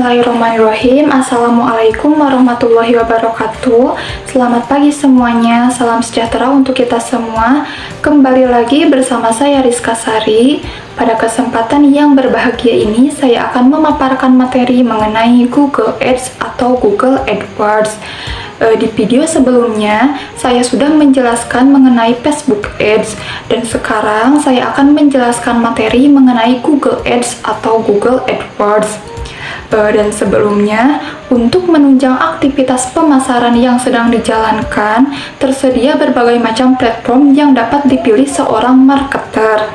Bismillahirrahmanirrahim. Assalamualaikum warahmatullahi wabarakatuh. Selamat pagi semuanya. Salam sejahtera untuk kita semua. Kembali lagi bersama saya Rizka Sari. Pada kesempatan yang berbahagia ini, saya akan memaparkan materi mengenai Google Ads atau Google AdWords. Di video sebelumnya, saya sudah menjelaskan mengenai Facebook Ads, dan sekarang saya akan menjelaskan materi mengenai Google Ads atau Google AdWords. Dan sebelumnya, untuk menunjang aktivitas pemasaran yang sedang dijalankan, tersedia berbagai macam platform yang dapat dipilih seorang marketer.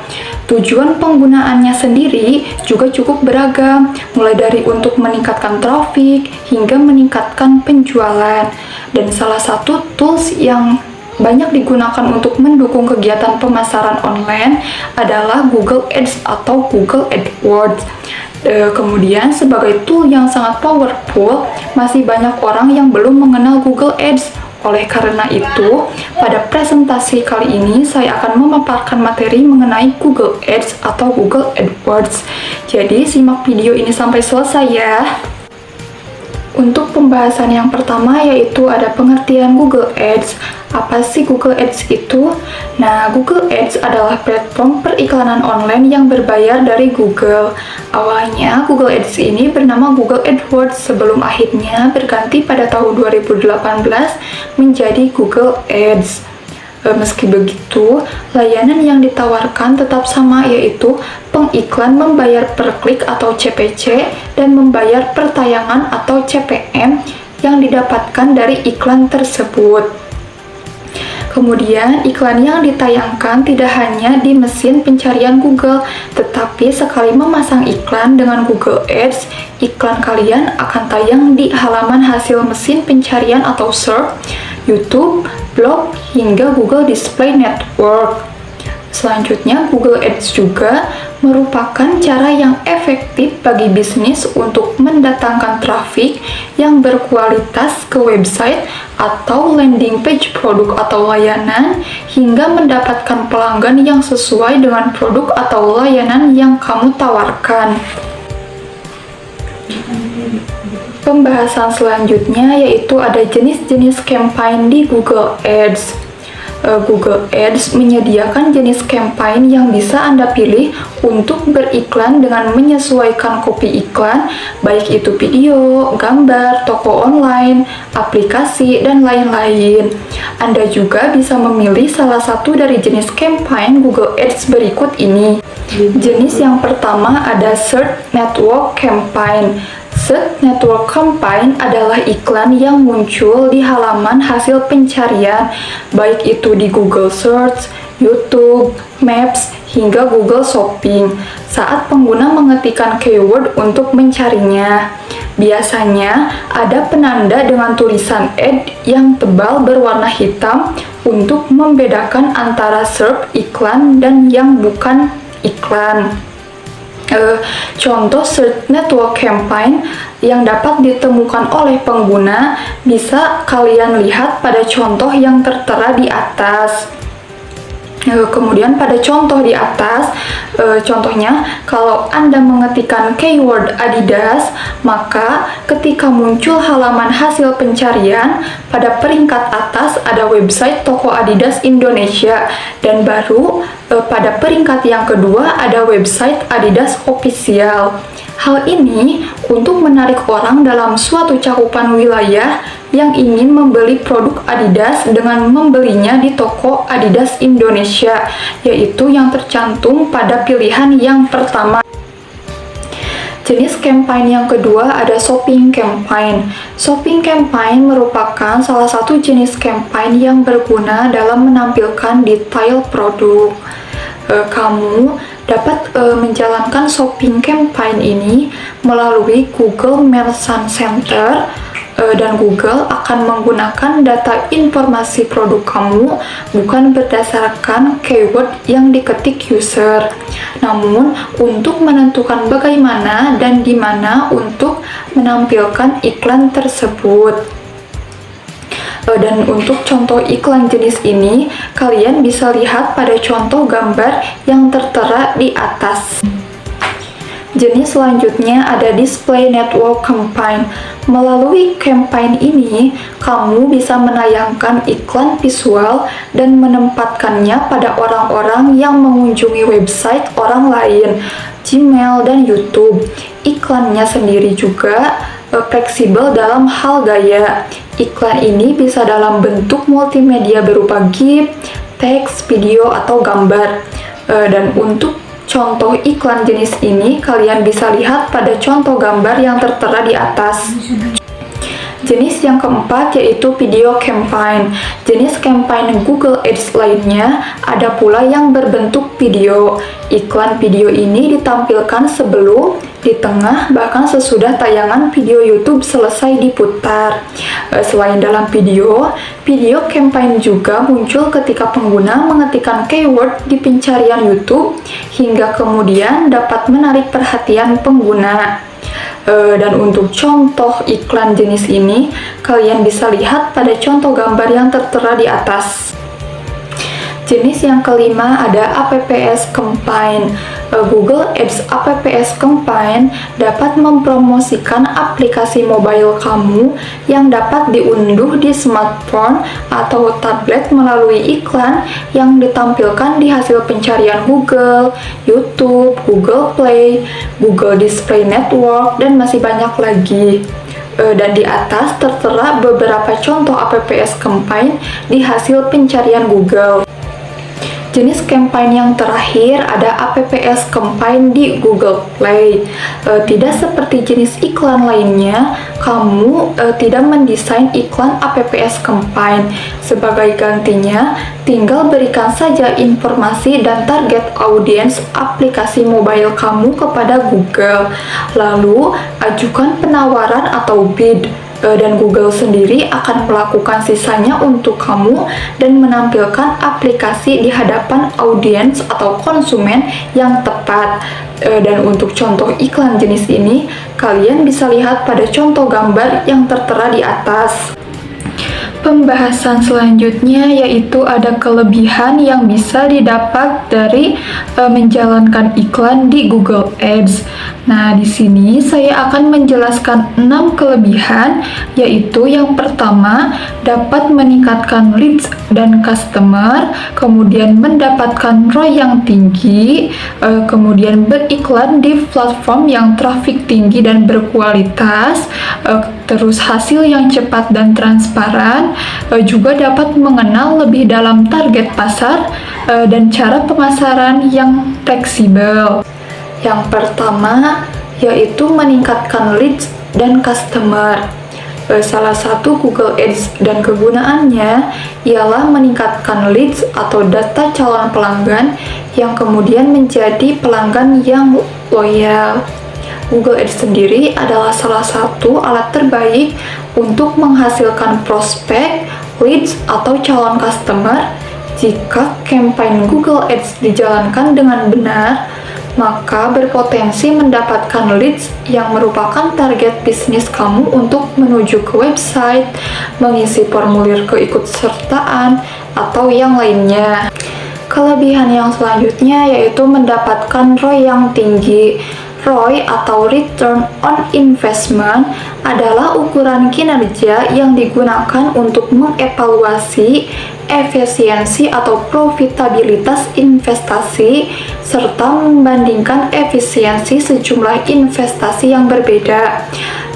Tujuan penggunaannya sendiri juga cukup beragam, mulai dari untuk meningkatkan traffic hingga meningkatkan penjualan. Dan salah satu tools yang banyak digunakan untuk mendukung kegiatan pemasaran online adalah Google Ads atau Google AdWords. Kemudian sebagai tool yang sangat powerful, masih banyak orang yang belum mengenal Google Ads. Oleh karena itu, pada presentasi kali ini saya akan memaparkan materi mengenai Google Ads atau Google AdWords. Jadi simak video ini sampai selesai ya. Untuk pembahasan yang pertama yaitu ada pengertian Google Ads. Apa sih Google Ads itu? Nah, Google Ads adalah platform periklanan online yang berbayar dari Google. Awalnya Google Ads ini bernama Google AdWords sebelum akhirnya berganti pada tahun 2018 menjadi Google Ads. Meski begitu, layanan yang ditawarkan tetap sama, yaitu pengiklan membayar per klik atau CPC dan membayar per tayangan atau CPM yang didapatkan dari iklan tersebut. Kemudian, iklan yang ditayangkan tidak hanya di mesin pencarian Google, tetapi sekali memasang iklan dengan Google Ads, iklan kalian akan tayang di halaman hasil mesin pencarian atau search, YouTube, blog, hingga Google Display Network. Selanjutnya, Google Ads juga merupakan cara yang efektif bagi bisnis untuk mendatangkan traffic yang berkualitas ke website atau landing page produk atau layanan, hingga mendapatkan pelanggan yang sesuai dengan produk atau layanan yang kamu tawarkan. Pembahasan selanjutnya yaitu ada jenis-jenis campaign di Google Ads. Google Ads menyediakan jenis campaign yang bisa Anda pilih untuk beriklan dengan menyesuaikan kopi iklan, baik itu video, gambar, toko online, aplikasi, dan lain-lain. Anda juga bisa memilih salah satu dari jenis campaign Google Ads berikut ini. Jenis yang pertama ada Search Network Campaign. Search Network Campaign adalah iklan yang muncul di halaman hasil pencarian, baik itu di Google Search, YouTube, Maps, hingga Google Shopping, saat pengguna mengetikkan keyword untuk mencarinya. Biasanya ada penanda dengan tulisan ad yang tebal berwarna hitam untuk membedakan antara search iklan dan yang bukan iklan. Contoh Search Network Campaign yang dapat ditemukan oleh pengguna bisa kalian lihat pada contoh yang tertera di atas. Kemudian pada contoh di atas, contohnya kalau Anda mengetikkan keyword Adidas, maka ketika muncul halaman hasil pencarian, pada peringkat atas ada website toko Adidas Indonesia, dan baru pada peringkat yang kedua ada website Adidas Official. Hal ini untuk menarik orang dalam suatu cakupan wilayah yang ingin membeli produk Adidas dengan membelinya di toko Adidas Indonesia, yaitu yang tercantum pada pilihan yang pertama. Jenis campaign yang kedua ada shopping campaign. Shopping campaign merupakan salah satu jenis campaign yang berguna dalam menampilkan detail produk. Kamu dapat menjalankan shopping campaign ini melalui Google Merchant Center, dan Google akan menggunakan data informasi produk kamu bukan berdasarkan keyword yang diketik user, namun untuk menentukan bagaimana dan di mana untuk menampilkan iklan tersebut. Dan untuk contoh iklan jenis ini, kalian bisa lihat pada contoh gambar yang tertera di atas. Jenis selanjutnya ada display network campaign. Melalui campaign ini, kamu bisa menayangkan iklan visual dan menempatkannya pada orang-orang yang mengunjungi website orang lain, Gmail, dan YouTube. Iklannya sendiri juga fleksibel dalam hal gaya. Iklan ini bisa dalam bentuk multimedia berupa GIF, teks, video, atau gambar. Dan untuk contoh iklan jenis ini, kalian bisa lihat pada contoh gambar yang tertera di atas. Jenis yang keempat yaitu video campaign. Jenis campaign Google Ads lainnya ada pula yang berbentuk video. Iklan video ini ditampilkan sebelum, di tengah, bahkan sesudah tayangan video YouTube selesai diputar. Selain dalam video campaign juga muncul ketika pengguna mengetikkan keyword di pencarian YouTube hingga kemudian dapat menarik perhatian pengguna. Dan untuk contoh iklan jenis ini, kalian bisa lihat pada contoh gambar yang tertera di atas. Jenis yang kelima ada APPS Campaign. Google Ads APPS Campaign dapat mempromosikan aplikasi mobile kamu yang dapat diunduh di smartphone atau tablet melalui iklan yang ditampilkan di hasil pencarian Google, YouTube, Google Play, Google Display Network, dan masih banyak lagi. Dan di atas tertera beberapa contoh APPS Campaign di hasil pencarian Google. Jenis campaign yang terakhir ada APPS campaign di Google Play. Tidak seperti jenis iklan lainnya, kamu tidak mendesain iklan APPS campaign. Sebagai gantinya, tinggal berikan saja informasi dan target audiens aplikasi mobile kamu kepada Google. Lalu, ajukan penawaran atau bid. Dan Google sendiri akan melakukan sisanya untuk kamu dan menampilkan aplikasi di hadapan audiens atau konsumen yang tepat. Dan untuk contoh iklan jenis ini, kalian bisa lihat pada contoh gambar yang tertera di atas. Pembahasan selanjutnya yaitu ada kelebihan yang bisa didapat dari menjalankan iklan di Google Ads. Nah, di sini saya akan menjelaskan 6 kelebihan, yaitu yang pertama dapat meningkatkan leads dan customer, kemudian mendapatkan ROI yang tinggi, kemudian beriklan di platform yang traffic tinggi dan berkualitas, terus hasil yang cepat dan transparan, juga dapat mengenal lebih dalam target pasar dan cara pemasaran yang fleksibel. Yang pertama yaitu meningkatkan leads dan customer. Salah satu Google Ads dan kegunaannya ialah meningkatkan leads atau data calon pelanggan yang kemudian menjadi pelanggan yang loyal. Google Ads sendiri adalah salah satu alat terbaik untuk menghasilkan prospek, leads, atau calon customer. Jika campaign Google Ads dijalankan dengan benar, maka berpotensi mendapatkan leads yang merupakan target bisnis kamu untuk menuju ke website, mengisi formulir keikutsertaan, atau yang lainnya. Kelebihan yang selanjutnya yaitu mendapatkan ROI yang tinggi. ROI atau Return on Investment adalah ukuran kinerja yang digunakan untuk mengevaluasi efisiensi atau profitabilitas investasi serta membandingkan efisiensi sejumlah investasi yang berbeda.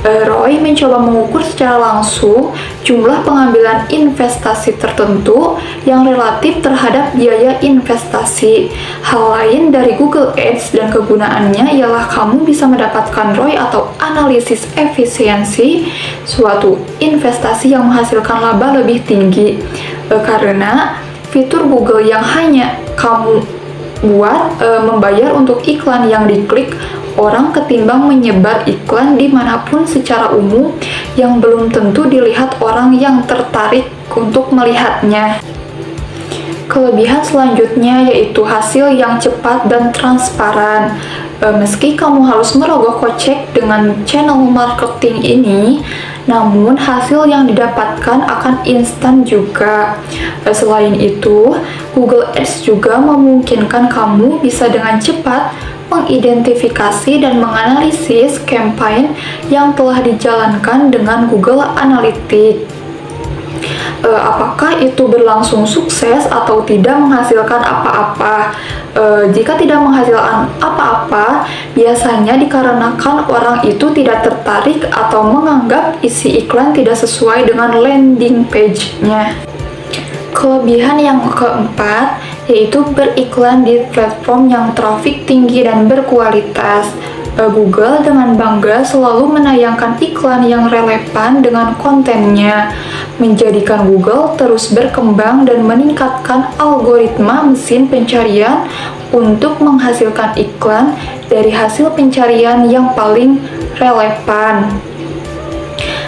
ROI mencoba mengukur secara langsung jumlah pengambilan investasi tertentu yang relatif terhadap biaya investasi. Hal lain dari Google Ads dan kegunaannya ialah kamu bisa mendapatkan ROI atau analisis efisiensi suatu investasi yang menghasilkan laba lebih tinggi. Karena fitur Google yang hanya kamu buat membayar untuk iklan yang diklik orang ketimbang menyebar iklan dimanapun secara umum yang belum tentu dilihat orang yang tertarik untuk melihatnya. Kelebihan selanjutnya yaitu hasil yang cepat dan transparan. Meski kamu harus merogoh kocek dengan channel marketing ini, namun hasil yang didapatkan akan instan juga. Selain itu, Google Ads juga memungkinkan kamu bisa dengan cepat mengidentifikasi dan menganalisis campaign yang telah dijalankan dengan Google Analytics. Apakah itu berlangsung sukses atau tidak menghasilkan apa-apa? Jika tidak menghasilkan apa-apa, biasanya dikarenakan orang itu tidak tertarik atau menganggap isi iklan tidak sesuai dengan landing page-nya. Kelebihan yang keempat yaitu beriklan di platform yang traffic tinggi dan berkualitas. Google dengan bangga selalu menayangkan iklan yang relevan dengan kontennya, menjadikan Google terus berkembang dan meningkatkan algoritma mesin pencarian untuk menghasilkan iklan dari hasil pencarian yang paling relevan.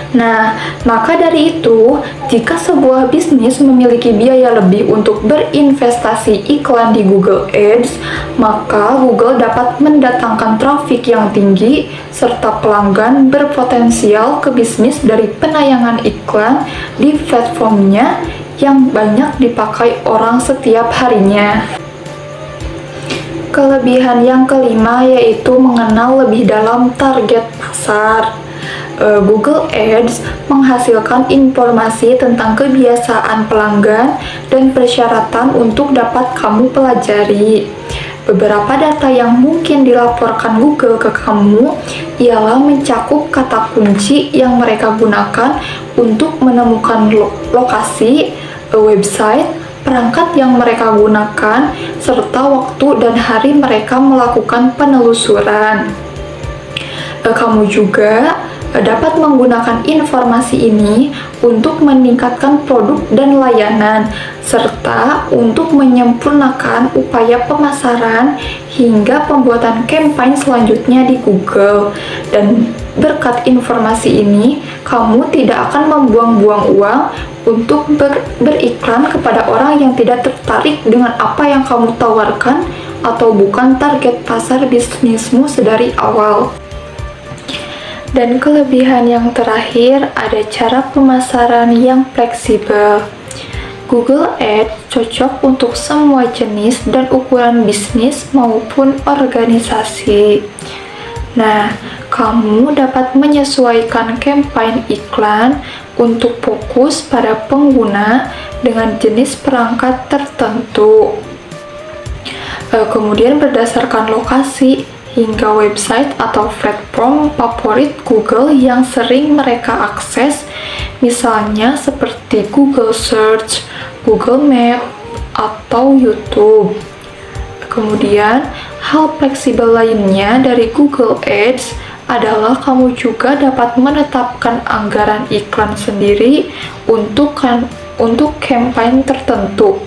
Nah, maka dari itu, jika sebuah bisnis memiliki biaya lebih untuk berinvestasi iklan di Google Ads, maka Google dapat mendatangkan trafik yang tinggi serta pelanggan berpotensial ke bisnis dari penayangan iklan di platformnya yang banyak dipakai orang setiap harinya. Kelebihan yang kelima yaitu mengenal lebih dalam target pasar. Google Ads menghasilkan informasi tentang kebiasaan pelanggan dan persyaratan untuk dapat kamu pelajari. Beberapa data yang mungkin dilaporkan Google ke kamu ialah mencakup kata kunci yang mereka gunakan untuk menemukan lokasi, website, perangkat yang mereka gunakan, serta waktu dan hari mereka melakukan penelusuran. Kamu juga dapat menggunakan informasi ini untuk meningkatkan produk dan layanan, serta untuk menyempurnakan upaya pemasaran hingga pembuatan campaign selanjutnya di Google. Dan berkat informasi ini, kamu tidak akan membuang-buang uang untuk beriklan kepada orang yang tidak tertarik dengan apa yang kamu tawarkan atau bukan target pasar bisnismu sedari awal. Dan kelebihan yang terakhir, ada cara pemasaran yang fleksibel. Google Ads cocok untuk semua jenis dan ukuran bisnis maupun organisasi. Nah, kamu dapat menyesuaikan campaign iklan untuk fokus pada pengguna dengan jenis perangkat tertentu. Kemudian berdasarkan lokasi hingga website atau platform favorit Google yang sering mereka akses, misalnya seperti Google Search, Google Map, atau YouTube. Kemudian, hal fleksibel lainnya dari Google Ads adalah kamu juga dapat menetapkan anggaran iklan sendiri untuk campaign tertentu.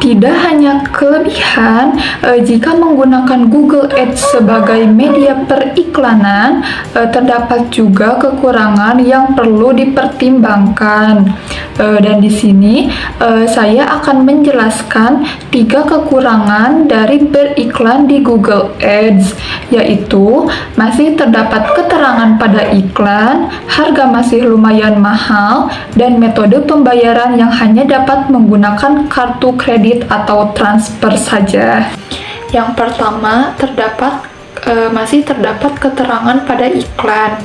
Tidak hanya kelebihan, jika menggunakan Google Ads sebagai media periklanan, terdapat juga kekurangan yang perlu dipertimbangkan. Dan di sini saya akan menjelaskan 3 kekurangan dari beriklan di Google Ads, yaitu masih terdapat keterangan pada iklan, harga masih lumayan mahal, dan metode pembayaran yang hanya dapat menggunakan kartu kredit atau transfer saja. Yang pertama, masih terdapat keterangan pada iklan.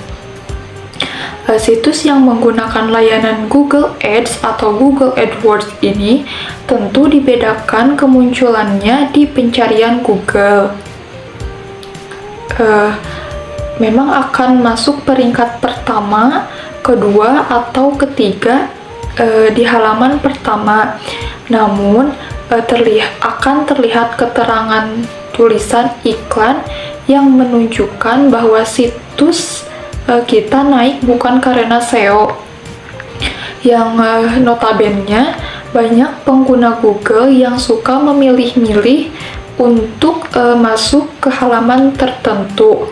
Situs yang menggunakan layanan Google Ads atau Google AdWords ini tentu dibedakan kemunculannya di pencarian Google. Memang akan masuk peringkat pertama, kedua, atau ketiga di halaman pertama. Namun, akan terlihat keterangan tulisan iklan yang menunjukkan bahwa situs kita naik bukan karena SEO. Yang notabene banyak pengguna Google yang suka memilih-milih untuk masuk ke halaman tertentu.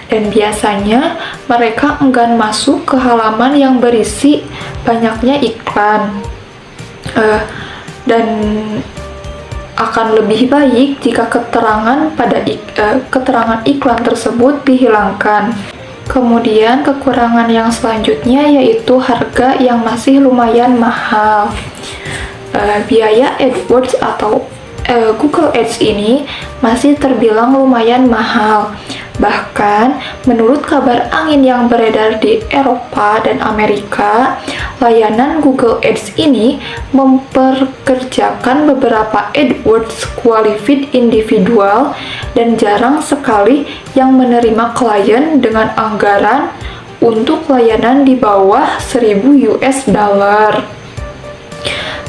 Dan biasanya mereka enggan masuk ke halaman yang berisi banyaknya iklan. Dan akan lebih baik jika keterangan iklan tersebut dihilangkan. Kemudian kekurangan yang selanjutnya yaitu harga yang masih lumayan mahal. Biaya AdWords atau Google Ads ini masih terbilang lumayan mahal. Bahkan, menurut kabar angin yang beredar di Eropa dan Amerika, layanan Google Ads ini memperkerjakan beberapa AdWords qualified individual dan jarang sekali yang menerima klien dengan anggaran untuk layanan di bawah 1000 US dollar.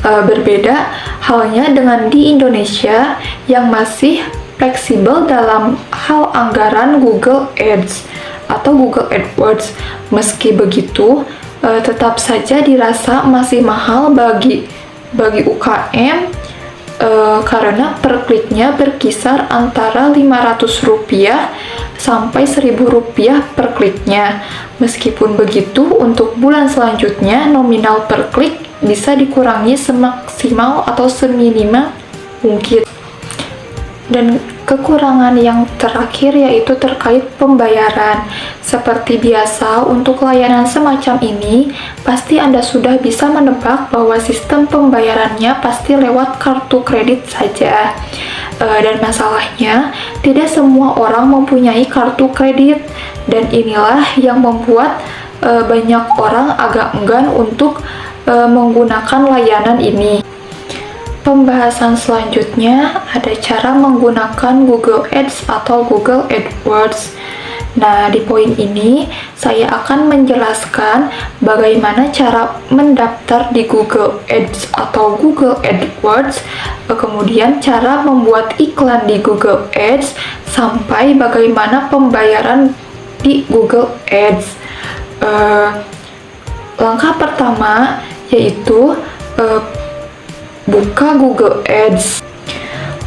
Berbeda halnya dengan di Indonesia yang masih fleksibel dalam hal anggaran Google Ads atau Google AdWords. Meski begitu, tetap saja dirasa masih mahal bagi UKM karena per kliknya berkisar antara Rp500 sampai Rp1.000 per kliknya. Meskipun begitu, untuk bulan selanjutnya nominal per klik bisa dikurangi semaksimal atau seminimal mungkin. Dan kekurangan yang terakhir yaitu terkait pembayaran. Seperti biasa, untuk layanan semacam ini, pasti Anda sudah bisa menebak bahwa sistem pembayarannya pasti lewat kartu kredit saja. Dan masalahnya, tidak semua orang mempunyai kartu kredit. Dan inilah yang membuat banyak orang agak enggan untuk menggunakan layanan ini. Pembahasan selanjutnya ada cara menggunakan Google Ads atau Google AdWords. Nah, di poin ini saya akan menjelaskan bagaimana cara mendaftar di Google Ads atau Google AdWords, kemudian cara membuat iklan di Google Ads, sampai bagaimana pembayaran di Google Ads. Langkah pertama yaitu buka Google Ads.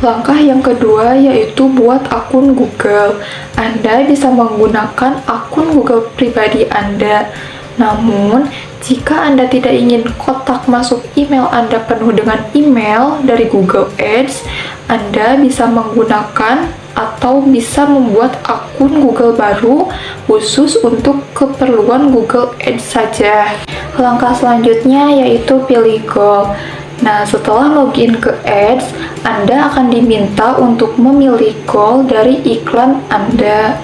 Langkah yang kedua yaitu buat akun Google. Anda bisa menggunakan akun Google pribadi Anda. Namun, jika Anda tidak ingin kotak masuk email Anda penuh dengan email dari Google Ads, Anda bisa menggunakan atau bisa membuat akun Google baru khusus untuk keperluan Google Ads saja. Langkah selanjutnya yaitu pilih goal. Nah, setelah login ke Ads, Anda akan diminta untuk memilih goal dari iklan Anda.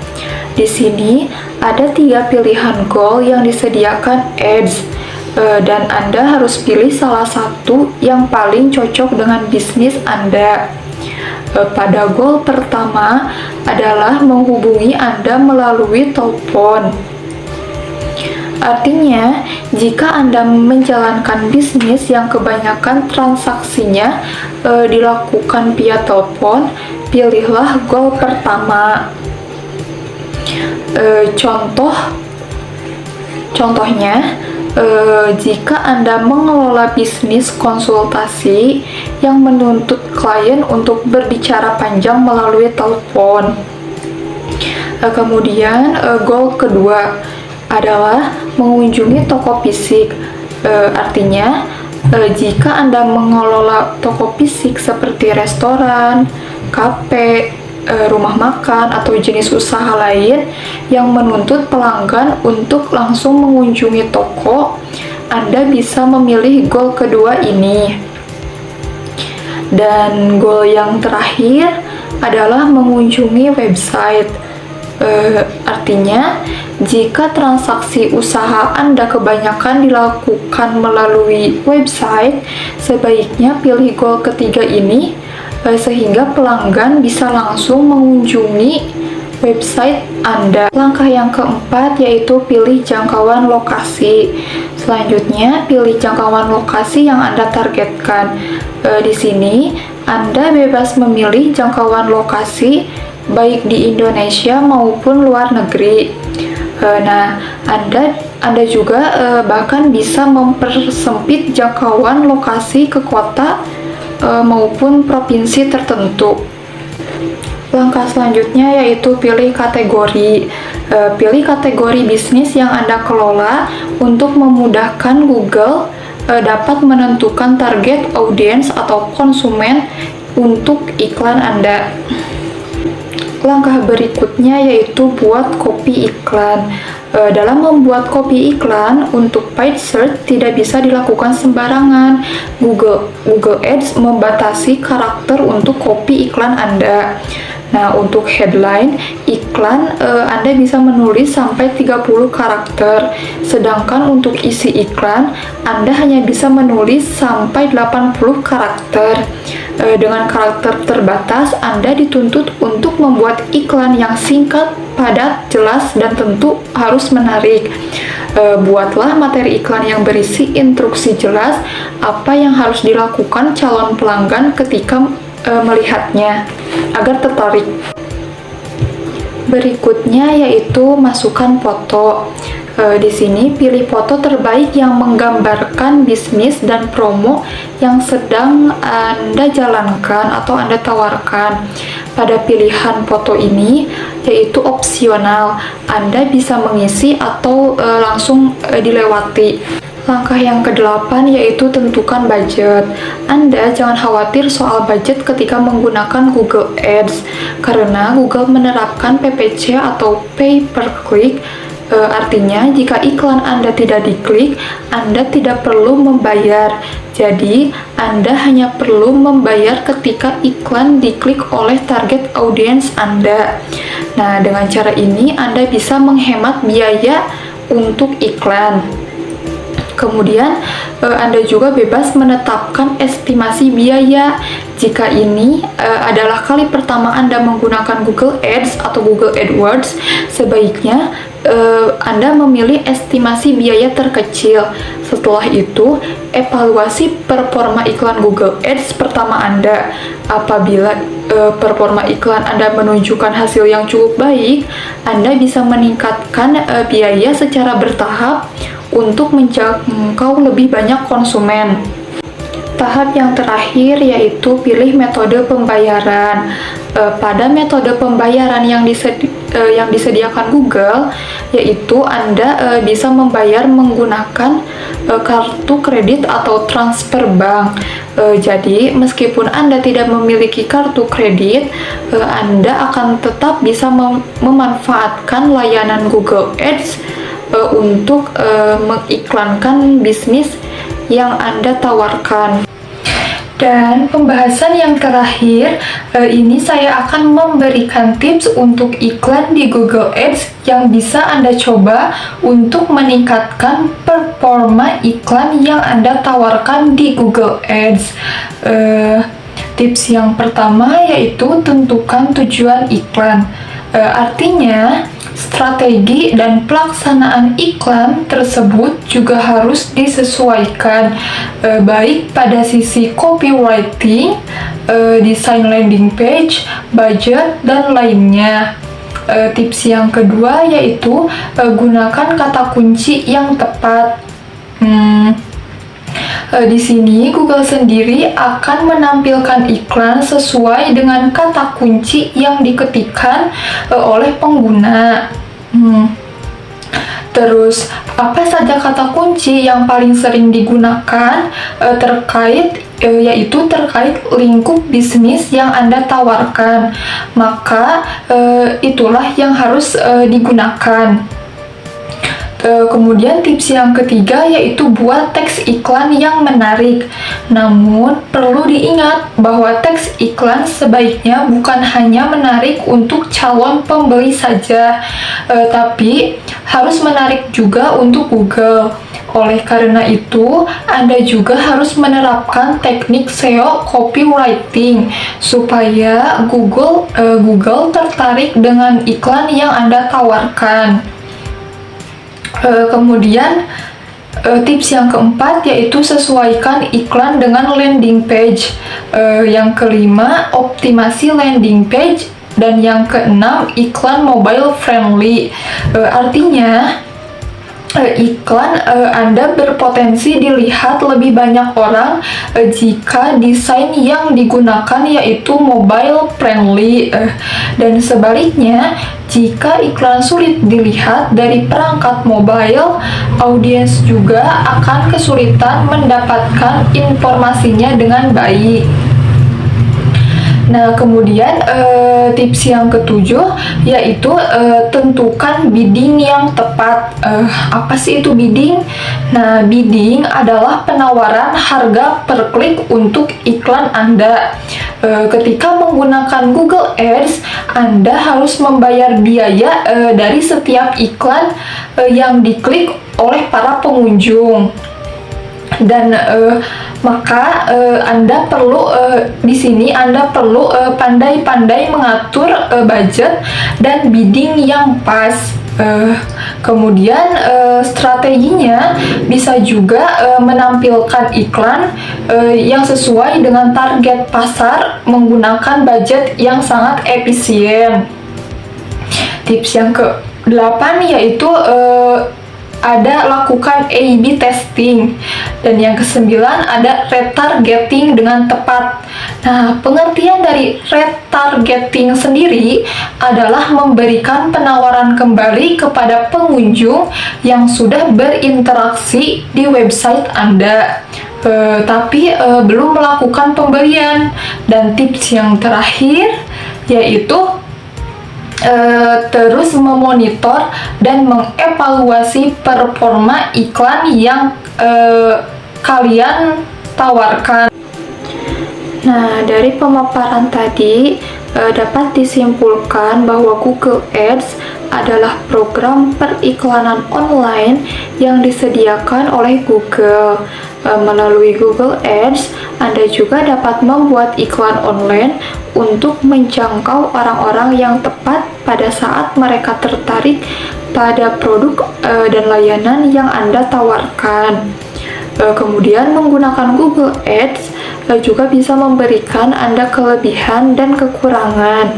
Di sini ada 3 pilihan goal yang disediakan Ads, dan Anda harus pilih salah satu yang paling cocok dengan bisnis Anda. Pada goal pertama adalah menghubungi Anda melalui telepon. Artinya, jika Anda menjalankan bisnis yang kebanyakan transaksinya dilakukan via telepon, pilihlah goal pertama. Contohnya, jika Anda mengelola bisnis konsultasi yang menuntut klien untuk berbicara panjang melalui telepon. Kemudian, goal kedua adalah mengunjungi toko fisik. Artinya, jika Anda mengelola toko fisik seperti restoran, kafe, rumah makan, atau jenis usaha lain yang menuntut pelanggan untuk langsung mengunjungi toko, Anda bisa memilih goal kedua ini. Dan goal yang terakhir adalah mengunjungi website. Artinya, jika transaksi usaha Anda kebanyakan dilakukan melalui website, sebaiknya pilih goal ketiga ini sehingga pelanggan bisa langsung mengunjungi website Anda. Langkah yang keempat yaitu pilih jangkauan lokasi. Selanjutnya, pilih jangkauan lokasi yang Anda targetkan. Di sini, Anda bebas memilih jangkauan lokasi baik di Indonesia maupun luar negeri. Nah, Anda juga bahkan bisa mempersempit jangkauan lokasi ke kota maupun provinsi tertentu. Langkah selanjutnya yaitu pilih kategori. Pilih kategori bisnis yang Anda kelola untuk memudahkan Google dapat menentukan target audiens atau konsumen untuk iklan Anda. Langkah berikutnya yaitu buat copy iklan. Dalam membuat copy iklan untuk paid search tidak bisa dilakukan sembarangan. Google Ads membatasi karakter untuk copy iklan Anda. Nah, untuk headline iklan Anda bisa menulis sampai 30 karakter. Sedangkan untuk isi iklan Anda hanya bisa menulis sampai 80 karakter. Dengan karakter terbatas, Anda dituntut untuk membuat iklan yang singkat, padat, jelas, dan tentu harus menarik. Buatlah materi iklan yang berisi instruksi jelas apa yang harus dilakukan calon pelanggan ketika melihatnya agar tertarik. Berikutnya yaitu masukkan foto. Di sini pilih foto terbaik yang menggambarkan bisnis dan promo yang sedang Anda jalankan atau Anda tawarkan. Pada pilihan foto ini yaitu opsional, Anda bisa mengisi atau langsung dilewati. Langkah yang ke-8 yaitu tentukan budget. Anda jangan khawatir soal budget ketika menggunakan Google Ads, karena Google menerapkan PPC atau pay per click. Artinya, jika iklan Anda tidak diklik, Anda tidak perlu membayar. Jadi, Anda hanya perlu membayar ketika iklan diklik oleh target audience Anda. Nah, dengan cara ini Anda bisa menghemat biaya untuk iklan. Kemudian, Anda juga bebas menetapkan estimasi biaya. Jika ini adalah kali pertama Anda menggunakan Google Ads atau Google AdWords, sebaiknya Anda memilih estimasi biaya terkecil. Setelah itu, evaluasi performa iklan Google Ads pertama Anda. Apabila performa iklan Anda menunjukkan hasil yang cukup baik, Anda bisa meningkatkan biaya secara bertahap untuk menjangkau lebih banyak konsumen. Tahap yang terakhir yaitu pilih metode pembayaran. Pada metode pembayaran yang disediakan Google, yaitu Anda bisa membayar menggunakan kartu kredit atau transfer bank. Jadi, meskipun Anda tidak memiliki kartu kredit, Anda akan tetap bisa memanfaatkan layanan Google Ads untuk mengiklankan bisnis yang Anda tawarkan. Dan pembahasan yang terakhir, ini saya akan memberikan tips untuk iklan di Google Ads yang bisa Anda coba untuk meningkatkan performa iklan yang Anda tawarkan di Google Ads. Tips yang pertama yaitu tentukan tujuan iklan. Artinya, strategi dan pelaksanaan iklan tersebut juga harus disesuaikan, baik pada sisi copywriting, desain landing page, budget, dan lainnya. Tips yang kedua yaitu gunakan kata kunci yang tepat. Di sini Google sendiri akan menampilkan iklan sesuai dengan kata kunci yang diketikkan oleh pengguna. Terus, apa saja kata kunci yang paling sering digunakan yaitu terkait lingkup bisnis yang Anda tawarkan. Maka, itulah yang harus digunakan. Kemudian tips yang ketiga yaitu buat teks iklan yang menarik. Namun perlu diingat bahwa teks iklan sebaiknya bukan hanya menarik untuk calon pembeli saja, tapi harus menarik juga untuk Google. Oleh karena itu, Anda juga harus menerapkan teknik SEO copywriting supaya Google tertarik dengan iklan yang Anda tawarkan. Kemudian tips yang keempat yaitu sesuaikan iklan dengan landing page. Yang kelima, optimasi landing page. Dan yang keenam, iklan mobile friendly. Artinya iklan Anda berpotensi dilihat lebih banyak orang jika desain yang digunakan yaitu mobile friendly, dan sebaliknya jika iklan sulit dilihat dari perangkat mobile, audiens juga akan kesulitan mendapatkan informasinya dengan baik. Nah, kemudian tips yang ketujuh yaitu tentukan bidding yang tepat. Apa sih itu bidding? Nah, bidding adalah penawaran harga per klik untuk iklan Anda. Ketika menggunakan Google Ads, Anda harus membayar biaya dari setiap iklan yang diklik oleh para pengunjung. Dan maka Anda perlu di sini Anda perlu pandai-pandai mengatur budget dan bidding yang pas. Kemudian strateginya bisa juga menampilkan iklan yang sesuai dengan target pasar menggunakan budget yang sangat efisien. Tips yang ke-8 yaitu ada lakukan A/B testing, dan yang ke-9 ada retargeting dengan tepat. Nah, pengertian dari retargeting sendiri adalah memberikan penawaran kembali kepada pengunjung yang sudah berinteraksi di website Anda, tapi belum melakukan pembelian. Dan tips yang terakhir yaitu terus memonitor dan mengevaluasi performa iklan yang kalian tawarkan. Nah, dari pemaparan tadi dapat disimpulkan bahwa Google Ads adalah program periklanan online yang disediakan oleh Google. Melalui Google Ads, Anda juga dapat membuat iklan online untuk menjangkau orang-orang yang tepat pada saat mereka tertarik pada produk dan layanan yang Anda tawarkan. Kemudian menggunakan Google Ads juga bisa memberikan Anda kelebihan dan kekurangan.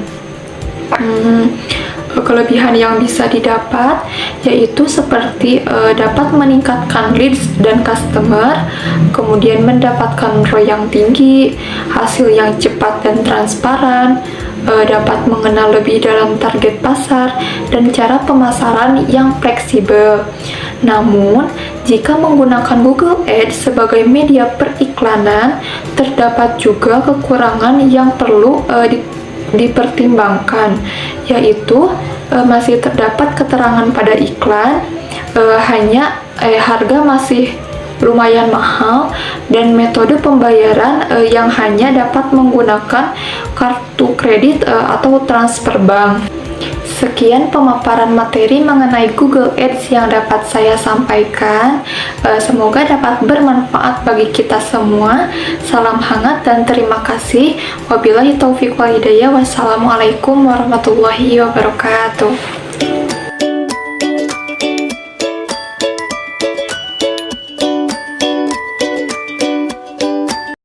Kelebihan yang bisa didapat yaitu seperti dapat meningkatkan leads dan customer, kemudian mendapatkan ROI yang tinggi, hasil yang cepat dan transparan, dapat mengenal lebih dalam target pasar, dan cara pemasaran yang fleksibel. Namun, jika menggunakan Google Ads sebagai media periklanan, terdapat juga kekurangan yang perlu dipertimbangkan, yaitu masih terdapat keterangan pada iklan, harga masih lumayan mahal, dan metode pembayaran yang hanya dapat menggunakan kartu kredit atau transfer bank. Sekian pemaparan materi mengenai Google Ads yang dapat saya sampaikan. Semoga dapat bermanfaat bagi kita semua. Salam hangat dan terima kasih. Wabillahi taufiq wal hidayah. Wassalamualaikum warahmatullahi wabarakatuh.